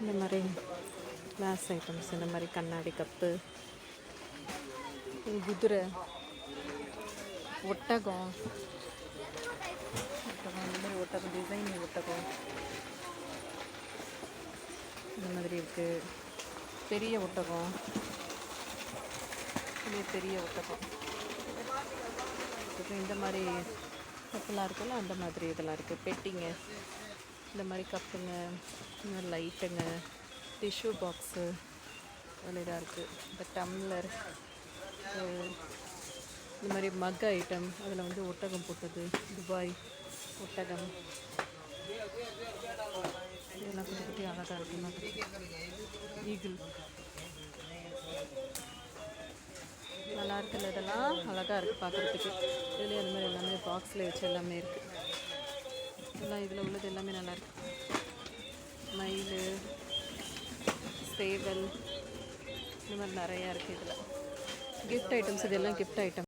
இந்த மாதிரி class items, இந்த மாதிரி கண்ணாடி கப்பு, குதிரை, ஒட்டகம், இந்த மாதிரி ஒட்டகம், டிசைனிங் ஒட்டகம் இந்த மாதிரி இருக்குது. பெரிய ஒட்டகம், பெரிய ஒட்டகம். அப்புறம் இந்த மாதிரி கப்பெல்லாம் இருக்குல்ல, அந்த மாதிரி இதெல்லாம் இருக்குது. பெட்டிங்க, இந்த மாதிரி கப்புங்க, இந்த மாதிரி லைட்டுங்க, டிஷ்யூ பாக்ஸு அதில் இதாக இருக்குது. இந்த டம்ளர், இந்த மாதிரி மக் ஐட்டம், அதில் வந்து ஒட்டகம் போட்டது, துபாய் ஒட்டகம், இதெல்லாம் கொஞ்சம் குட்டி அழகாக இருக்குன்னா ஈகிள் நல்லா இருக்குல்ல, இதெல்லாம் அழகாக இருக்குது பார்க்குறதுக்கு. இதுலேயே அந்த மாதிரி எல்லாமே பாக்ஸில் வச்சு எல்லாமே இருக்குது. எல்லாம் இதில் உள்ளது எல்லாமே நல்லாயிருக்கு. மயில், சேவல், இந்த மாதிரி நிறையா இருக்குது. இதில் கிஃப்ட் ஐட்டம்ஸ், இதெல்லாம் கிஃப்ட் ஐட்டம்.